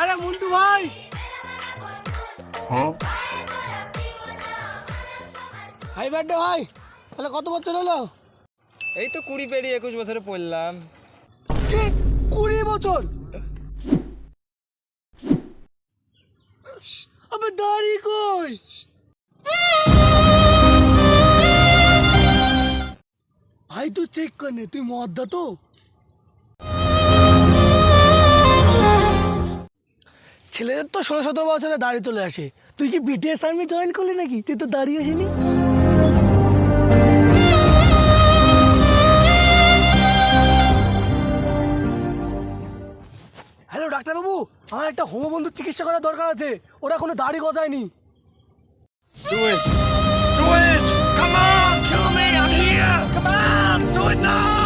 আরে মুন্টু ভাই, high birthday ভাই। তাহলে কত বছর হলো? এই তো 20 পেরিয়ে 21 বছরে পড়লাম। কি 20 বছর? আবে দাড়ি কই? ভাই তুই চেক কর নে, তুই মদ্দা তো? ছেলেদের তো 16-17 বছরে দাড়ি চলে আসে। তুই কি বিটিএস আর্মি জয়েন করলি নাকি? তুই তো দাড়ি আসেনি। হ্যালো ডাক্তারবাবু, আমার একটা হোমবন্ধুর চিকিৎসা করার দরকার আছে। ওরা কোনো দাড়ি গজায়নি। Do it! Do it! Come on! Kill me! I'm here! Come on! Do it now!